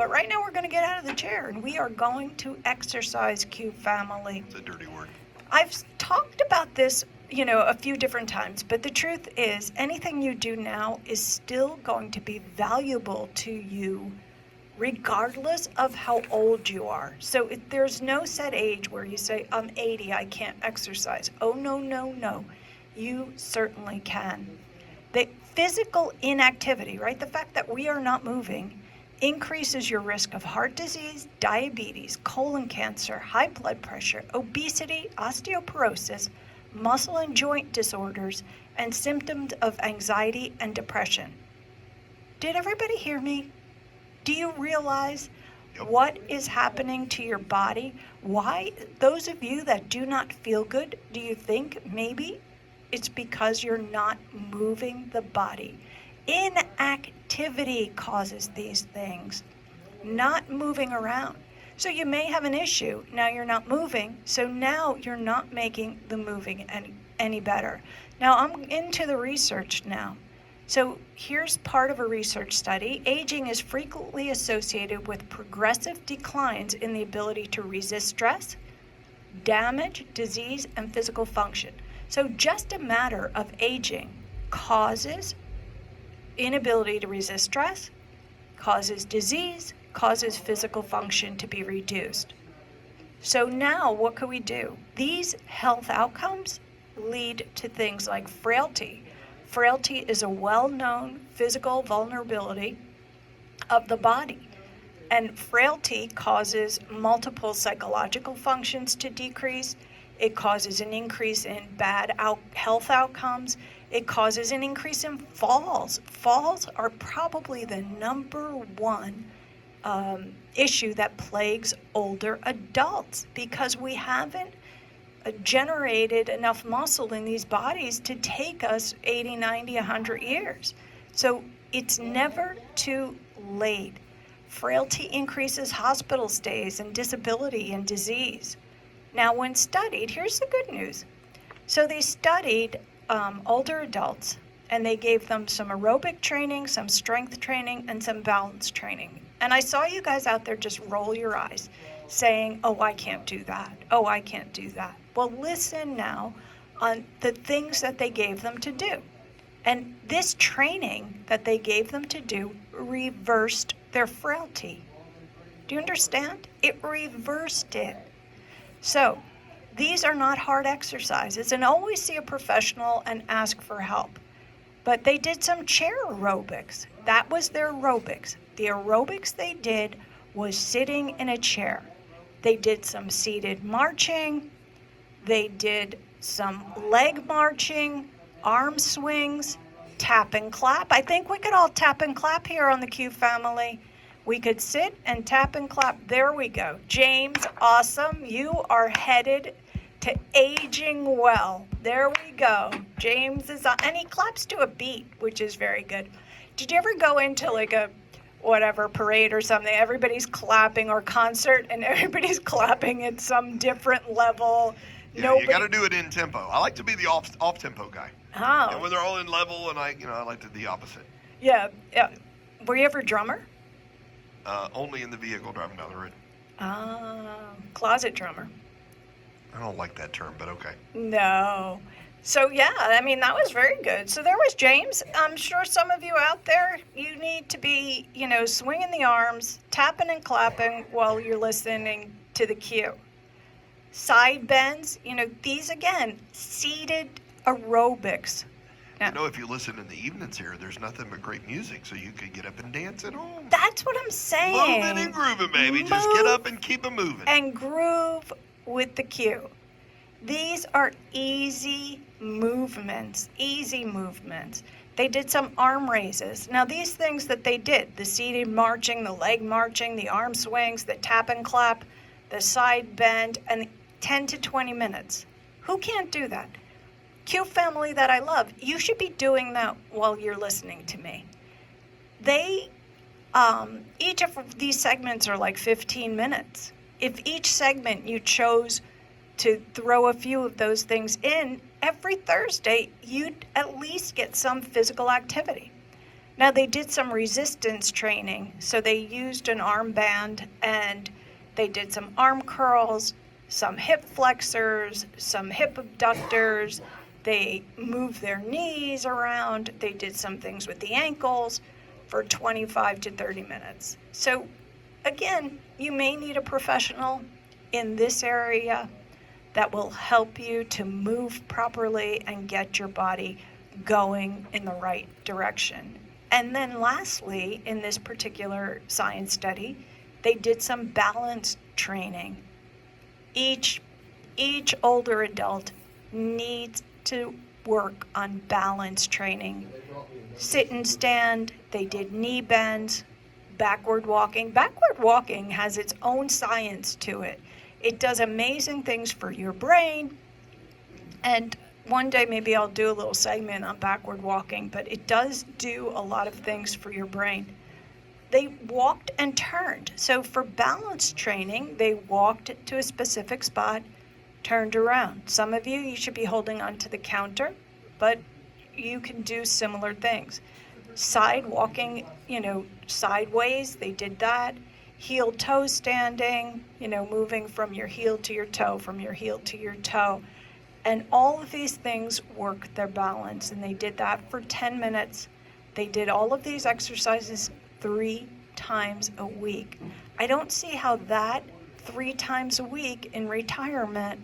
But right now we're going to get out of the chair and we are going to exercise, Q family. It's a dirty word. I've talked about this, a few different times, but the truth is anything you do now is still going to be valuable to you regardless of how old you are. So there's no set age where you say, I'm 80, I can't exercise. Oh, no. You certainly can. The physical inactivity, right? The fact that we are not moving increases your risk of heart disease, diabetes, colon cancer, high blood pressure, obesity, osteoporosis, muscle and joint disorders, and symptoms of anxiety and depression. Did everybody hear me? Do you realize what is happening to your body? Why, those of you that do not feel good, do you think maybe it's because you're not moving the body? Inactivity causes these things, not moving around. So you may have an issue. Now you're not moving, so now you're not making the moving any better. Now I'm into the research now. So here's part of a research study. Aging is frequently associated with progressive declines in the ability to resist stress, damage, disease, and physical function. So just a matter of aging causes inability to resist stress, causes disease, causes physical function to be reduced. So now what can we do? These health outcomes lead to things like frailty. Frailty is a well-known physical vulnerability of the body. And frailty causes multiple psychological functions to decrease. It causes an increase in bad health outcomes. It causes an increase in falls. Falls are probably the number one issue that plagues older adults because we haven't generated enough muscle in these bodies to take us 80, 90, 100 years. So it's never too late. Frailty increases hospital stays and disability and disease. Now, when studied, here's the good news. So they studied older adults, and they gave them some aerobic training, some strength training, and some balance training. And I saw you guys out there just roll your eyes, saying, oh, I can't do that. Oh, I can't do that. Well, listen now on the things that they gave them to do. And this training that they gave them to do reversed their frailty. Do you understand? It reversed it. So these are not hard exercises, and always see a professional and ask for help. But they did some chair aerobics. That was their aerobics. The aerobics they did was sitting in a chair. They did some seated marching. They did some leg marching, arm swings, tap and clap. I think we could all tap and clap here on the Q family. We could sit and tap and clap. There we go. James, awesome. You are headed to aging well. There we go. James is on, and he claps to a beat, which is very good. Did you ever go into like a parade or something? Everybody's clapping, or concert, and everybody's clapping at some different level. Yeah, you got to do it in tempo. I like to be the off tempo guy. Oh. And when they're all in level, and I like to do the opposite. Yeah. Were you ever a drummer? Only in the vehicle driving down the road. Closet drummer. I don't like that term, but okay. No. So yeah, I mean, that was very good. So there was James. I'm sure some of you out there, you need to be, swinging the arms, tapping and clapping while you're listening to the cue. Side bends, these again, seated aerobics. Now, if you listen in the evenings here, there's nothing but great music, so you could get up and dance at home. That's what I'm saying. Moving and grooving, baby. Just get up and keep it moving. And groove with the cue. These are easy movements. They did some arm raises. Now, these things that they did, the seated marching, the leg marching, the arm swings, the tap and clap, the side bend, and 10 to 20 minutes. Who can't do that? Q family that I love, you should be doing that while you're listening to me. Each of these segments are like 15 minutes. If each segment you chose to throw a few of those things in, every Thursday, you'd at least get some physical activity. Now, they did some resistance training. So they used an armband and they did some arm curls, some hip flexors, some hip abductors. They moved their knees around. They did some things with the ankles for 25 to 30 minutes. So again, you may need a professional in this area that will help you to move properly and get your body going in the right direction. And then lastly, in this particular science study, they did some balance training. Each older adult needs to work on balance training. Sit and stand, they did knee bends, backward walking. Backward walking has its own science to it. It does amazing things for your brain. And one day maybe I'll do a little segment on backward walking, but it does do a lot of things for your brain. They walked and turned. So for balance training, they walked to a specific spot, turned around. Some of you should be holding onto the counter, but you can do similar things. Side walking, sideways, they did that. Heel toe standing, moving from your heel to your toe, from your heel to your toe. And all of these things work their balance. And they did that for 10 minutes. They did all of these exercises 3 times a week. I don't see how that 3 times a week in retirement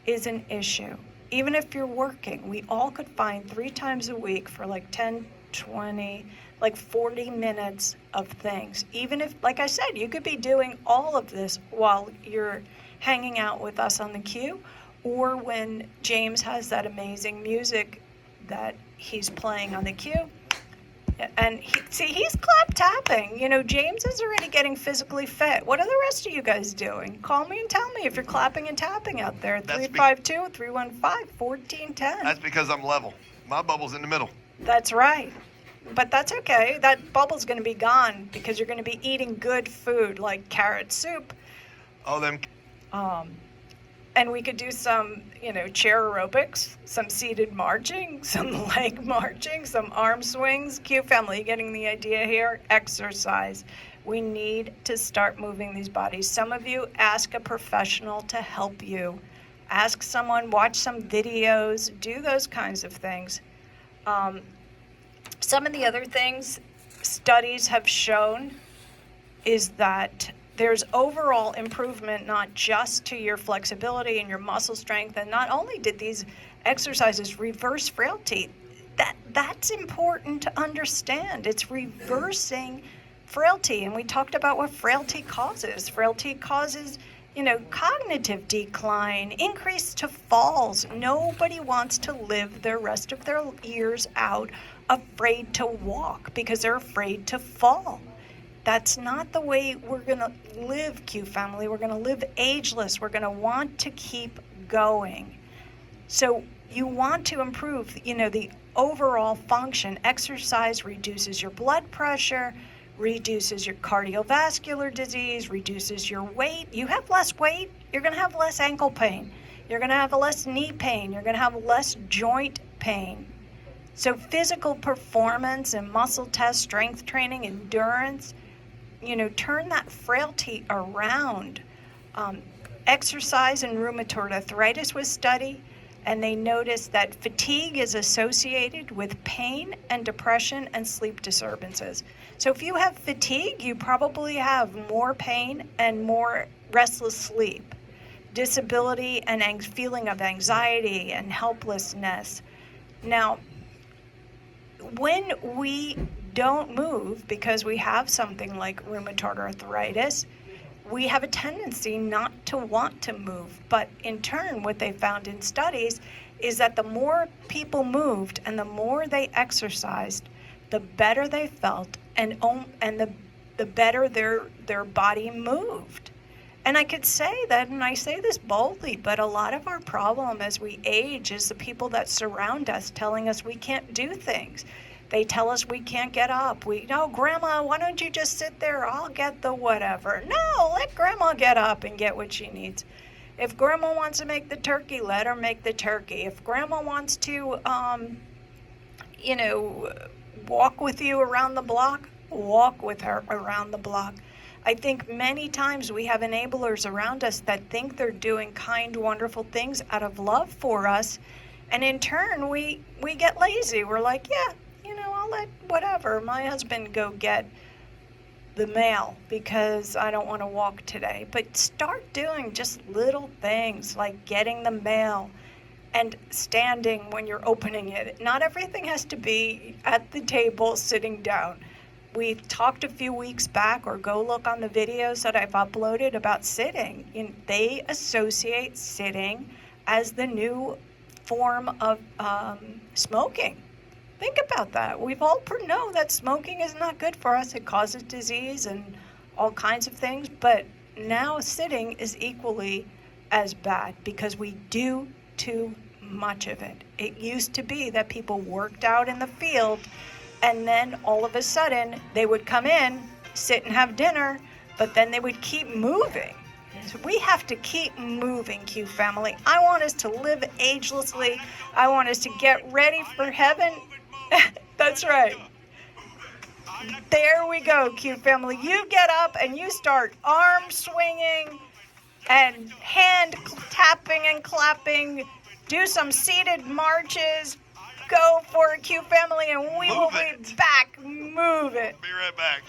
is an issue. Even if you're working, we all could find 3 times a week for like 10, 20, like 40 minutes of things. Even if, like I said, you could be doing all of this while you're hanging out with us on the queue, or when James has that amazing music that he's playing on the queue. And he's clap tapping. James is already getting physically fit. What are the rest of you guys doing? Call me and tell me if you're clapping and tapping out there. 352-315-1410. That's because I'm level. My bubble's in the middle. That's right. But that's okay. That bubble's going to be gone because you're going to be eating good food like carrot soup. Oh, them. And we could do some, chair aerobics, some seated marching, some leg marching, some arm swings. Q family, you getting the idea here? Exercise. We need to start moving these bodies. Some of you ask a professional to help you. Ask someone, watch some videos, do those kinds of things. Some of the other things studies have shown is that there's overall improvement, not just to your flexibility and your muscle strength. And not only did these exercises reverse frailty, that's important to understand. It's reversing frailty. And we talked about what frailty causes. Frailty causes, cognitive decline, increase to falls. Nobody wants to live the rest of their years out afraid to walk because they're afraid to fall. That's not the way we're going to live, Q family. We're going to live ageless. We're going to want to keep going. So you want to improve, the overall function. Exercise reduces your blood pressure, reduces your cardiovascular disease, reduces your weight. You have less weight, you're going to have less ankle pain. You're going to have less knee pain. You're going to have less joint pain. So physical performance and muscle test, strength training, endurance, turn that frailty around. Exercise and rheumatoid arthritis was studied, and they noticed that fatigue is associated with pain and depression and sleep disturbances. So if you have fatigue, you probably have more pain and more restless sleep, disability and feeling of anxiety and helplessness. Now, when we don't move because we have something like rheumatoid arthritis, we have a tendency not to want to move. But in turn, what they found in studies is that the more people moved and the more they exercised, the better they felt and the better their body moved. And I could say that, and I say this boldly, but a lot of our problem as we age is the people that surround us telling us we can't do things. They tell us we can't get up. Grandma, why don't you just sit there? I'll get the whatever. No, let Grandma get up and get what she needs. If Grandma wants to make the turkey, let her make the turkey. If Grandma wants to, walk with you around the block, walk with her around the block. I think many times we have enablers around us that think they're doing kind, wonderful things out of love for us. And in turn, we get lazy. We're like, yeah, I'll let whatever, my husband go get the mail because I don't want to walk today. But start doing just little things like getting the mail and standing when you're opening it. Not everything has to be at the table sitting down. We talked a few weeks back, or go look on the videos that I've uploaded about sitting. They associate sitting as the new form of smoking. Think about that. We've all know that smoking is not good for us. It causes disease and all kinds of things. But now sitting is equally as bad because we do too much of it. It used to be that people worked out in the field and then all of a sudden they would come in, sit and have dinner, but then they would keep moving. So we have to keep moving, Q family. I want us to live agelessly. I want us to get ready for heaven. That's right. There we go, Q family. You get up and you start arm swinging and hand tapping and clapping. Do some seated marches. Go for it, Q family, and we will be back. Move it. Be right back.